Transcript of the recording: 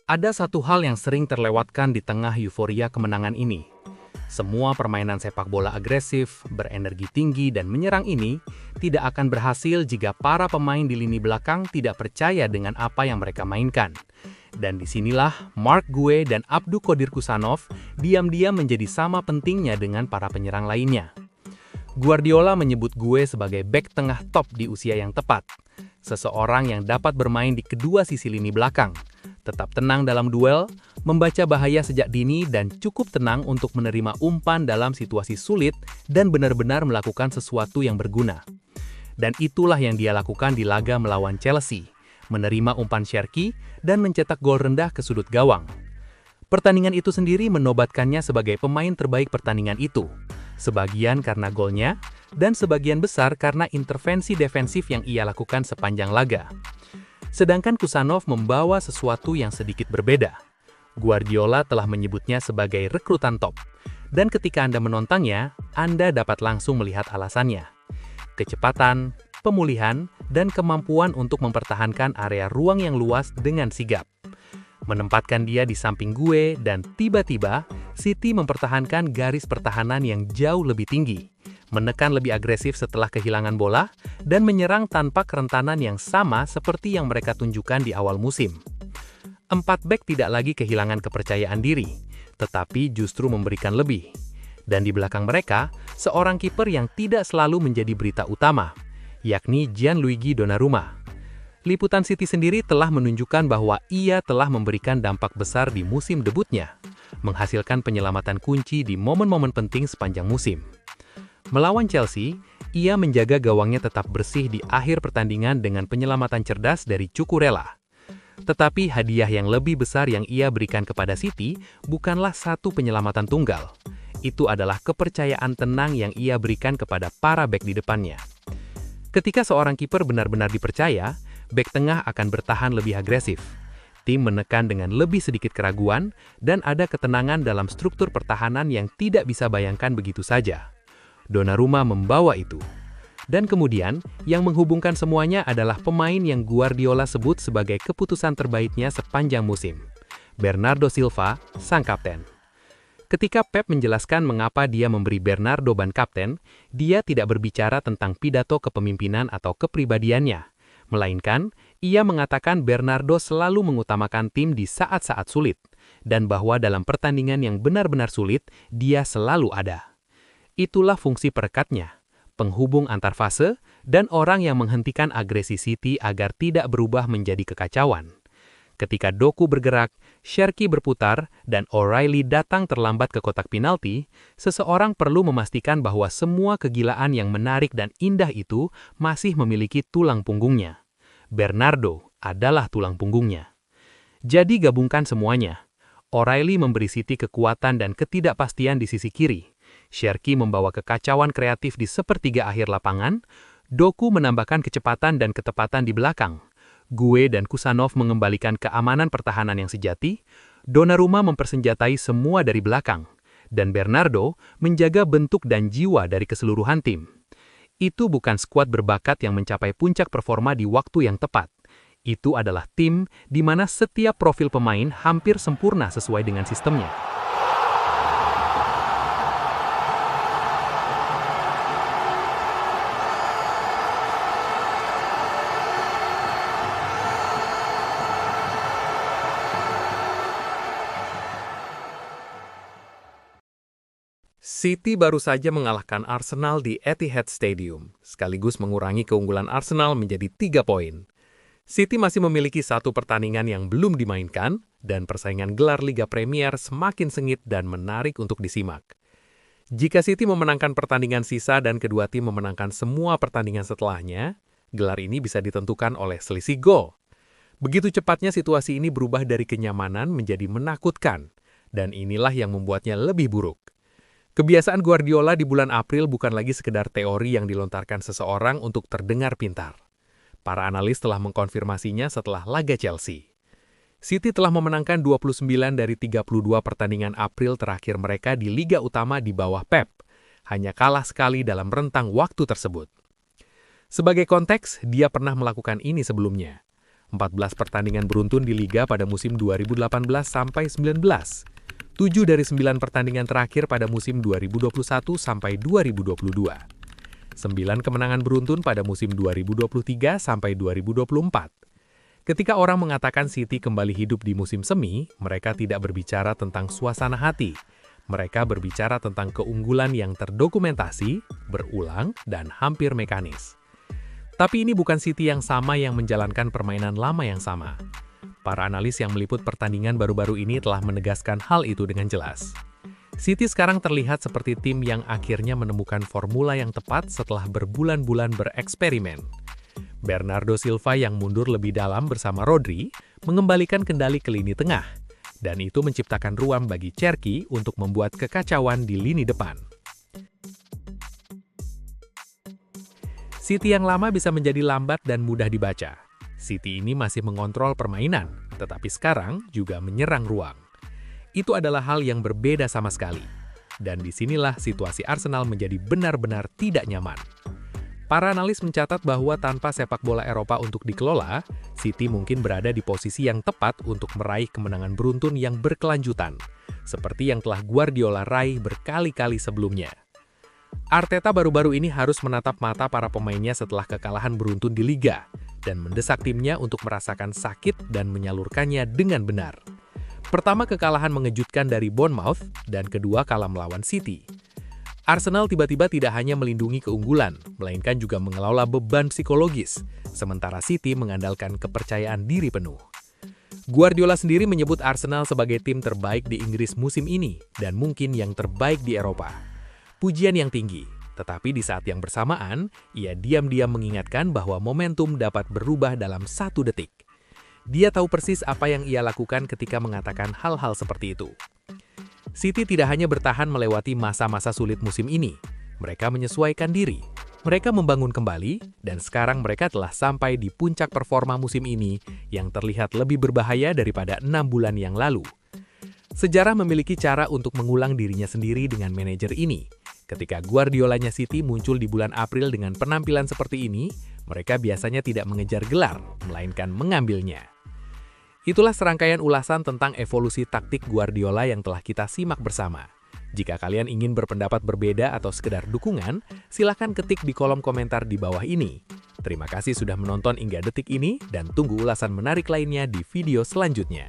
Ada satu hal yang sering terlewatkan di tengah euforia kemenangan ini. Semua permainan sepak bola agresif, berenergi tinggi, dan menyerang ini tidak akan berhasil jika para pemain di lini belakang tidak percaya dengan apa yang mereka mainkan. Dan disinilah Mark Gue dan Abdou Qodir Kusanov diam-diam menjadi sama pentingnya dengan para penyerang lainnya. Guardiola menyebut Gue sebagai bek tengah top di usia yang tepat. Seseorang yang dapat bermain di kedua sisi lini belakang, tetap tenang dalam duel, membaca bahaya sejak dini dan cukup tenang untuk menerima umpan dalam situasi sulit dan benar-benar melakukan sesuatu yang berguna. Dan itulah yang dia lakukan di laga melawan Chelsea, menerima umpan Cherki dan mencetak gol rendah ke sudut gawang. Pertandingan itu sendiri menobatkannya sebagai pemain terbaik pertandingan itu, sebagian karena golnya, dan sebagian besar karena intervensi defensif yang ia lakukan sepanjang laga. Sedangkan Kusanov membawa sesuatu yang sedikit berbeda. Guardiola telah menyebutnya sebagai rekrutan top, dan ketika Anda menontonnya, Anda dapat langsung melihat alasannya. Kecepatan, pemulihan, dan kemampuan untuk mempertahankan area ruang yang luas dengan sigap. Menempatkan dia di samping Gue dan tiba-tiba, City mempertahankan garis pertahanan yang jauh lebih tinggi, menekan lebih agresif setelah kehilangan bola, dan menyerang tanpa kerentanan yang sama seperti yang mereka tunjukkan di awal musim. 4 bek tidak lagi kehilangan kepercayaan diri, tetapi justru memberikan lebih. Dan di belakang mereka, seorang kiper yang tidak selalu menjadi berita utama, yakni Gianluigi Donnarumma. Liputan City sendiri telah menunjukkan bahwa ia telah memberikan dampak besar di musim debutnya, menghasilkan penyelamatan kunci di momen-momen penting sepanjang musim. Melawan Chelsea, ia menjaga gawangnya tetap bersih di akhir pertandingan dengan penyelamatan cerdas dari Cucurella. Tetapi hadiah yang lebih besar yang ia berikan kepada City bukanlah satu penyelamatan tunggal. Itu adalah kepercayaan tenang yang ia berikan kepada para bek di depannya. Ketika seorang kiper benar-benar dipercaya, bek tengah akan bertahan lebih agresif. Tim menekan dengan lebih sedikit keraguan, dan ada ketenangan dalam struktur pertahanan yang tidak bisa bayangkan begitu saja. Donnarumma membawa itu. Dan kemudian, yang menghubungkan semuanya adalah pemain yang Guardiola sebut sebagai keputusan terbaiknya sepanjang musim. Bernardo Silva, sang kapten. Ketika Pep menjelaskan mengapa dia memberi Bernardo ban kapten, dia tidak berbicara tentang pidato kepemimpinan atau kepribadiannya. Melainkan, ia mengatakan Bernardo selalu mengutamakan tim di saat-saat sulit, dan bahwa dalam pertandingan yang benar-benar sulit, dia selalu ada. Itulah fungsi perekatnya, penghubung antar fase, dan orang yang menghentikan agresi City agar tidak berubah menjadi kekacauan. Ketika Doku bergerak, Cherki berputar, dan O'Reilly datang terlambat ke kotak penalti, seseorang perlu memastikan bahwa semua kegilaan yang menarik dan indah itu masih memiliki tulang punggungnya. Bernardo adalah tulang punggungnya. Jadi gabungkan semuanya. O'Reilly memberi City kekuatan dan ketidakpastian di sisi kiri. Cherki membawa kekacauan kreatif di sepertiga akhir lapangan. Doku menambahkan kecepatan dan ketepatan di belakang. Gue dan Kusanov mengembalikan keamanan pertahanan yang sejati. Donnarumma mempersenjatai semua dari belakang. Dan Bernardo menjaga bentuk dan jiwa dari keseluruhan tim. Itu bukan skuad berbakat yang mencapai puncak performa di waktu yang tepat. Itu adalah tim di mana setiap profil pemain hampir sempurna sesuai dengan sistemnya. City baru saja mengalahkan Arsenal di Etihad Stadium, sekaligus mengurangi keunggulan Arsenal menjadi 3 poin. City masih memiliki satu pertandingan yang belum dimainkan, dan persaingan gelar Liga Premier semakin sengit dan menarik untuk disimak. Jika City memenangkan pertandingan sisa dan kedua tim memenangkan semua pertandingan setelahnya, gelar ini bisa ditentukan oleh selisih gol. Begitu cepatnya situasi ini berubah dari kenyamanan menjadi menakutkan, dan inilah yang membuatnya lebih buruk. Kebiasaan Guardiola di bulan April bukan lagi sekedar teori yang dilontarkan seseorang untuk terdengar pintar. Para analis telah mengkonfirmasinya setelah laga Chelsea. City telah memenangkan 29 dari 32 pertandingan April terakhir mereka di Liga Utama di bawah Pep, hanya kalah sekali dalam rentang waktu tersebut. Sebagai konteks, dia pernah melakukan ini sebelumnya. 14 pertandingan beruntun di Liga pada musim 2018-19, 7 dari 9 pertandingan terakhir pada musim 2021-2022, 9 kemenangan beruntun pada musim 2023-2024. Ketika orang mengatakan City kembali hidup di musim semi, mereka tidak berbicara tentang suasana hati. Mereka berbicara tentang keunggulan yang terdokumentasi, berulang, dan hampir mekanis. Tapi ini bukan City yang sama yang menjalankan permainan lama yang sama. Para analis yang meliput pertandingan baru-baru ini telah menegaskan hal itu dengan jelas. City sekarang terlihat seperti tim yang akhirnya menemukan formula yang tepat setelah berbulan-bulan bereksperimen. Bernardo Silva yang mundur lebih dalam bersama Rodri mengembalikan kendali ke lini tengah, dan itu menciptakan ruang bagi Cherki untuk membuat kekacauan di lini depan. City yang lama bisa menjadi lambat dan mudah dibaca. City ini masih mengontrol permainan, tetapi sekarang juga menyerang ruang. Itu adalah hal yang berbeda sama sekali. Dan disinilah situasi Arsenal menjadi benar-benar tidak nyaman. Para analis mencatat bahwa tanpa sepak bola Eropa untuk dikelola, City mungkin berada di posisi yang tepat untuk meraih kemenangan beruntun yang berkelanjutan, seperti yang telah Guardiola raih berkali-kali sebelumnya. Arteta baru-baru ini harus menatap mata para pemainnya setelah kekalahan beruntun di Liga, dan mendesak timnya untuk merasakan sakit dan menyalurkannya dengan benar. Pertama, kekalahan mengejutkan dari Bournemouth, dan kedua kalah melawan City. Arsenal tiba-tiba tidak hanya melindungi keunggulan, melainkan juga mengelola beban psikologis, sementara City mengandalkan kepercayaan diri penuh. Guardiola sendiri menyebut Arsenal sebagai tim terbaik di Inggris musim ini, dan mungkin yang terbaik di Eropa. Pujian yang tinggi, tetapi di saat yang bersamaan, ia diam-diam mengingatkan bahwa momentum dapat berubah dalam 1 detik. Dia tahu persis apa yang ia lakukan ketika mengatakan hal-hal seperti itu. City tidak hanya bertahan melewati masa-masa sulit musim ini, mereka menyesuaikan diri, mereka membangun kembali, dan sekarang mereka telah sampai di puncak performa musim ini yang terlihat lebih berbahaya daripada 6 bulan yang lalu. Sejarah memiliki cara untuk mengulang dirinya sendiri dengan manajer ini. Ketika Guardiolanya City muncul di bulan April dengan penampilan seperti ini, mereka biasanya tidak mengejar gelar, melainkan mengambilnya. Itulah serangkaian ulasan tentang evolusi taktik Guardiola yang telah kita simak bersama. Jika kalian ingin berpendapat berbeda atau sekedar dukungan, silakan ketik di kolom komentar di bawah ini. Terima kasih sudah menonton hingga detik ini, dan tunggu ulasan menarik lainnya di video selanjutnya.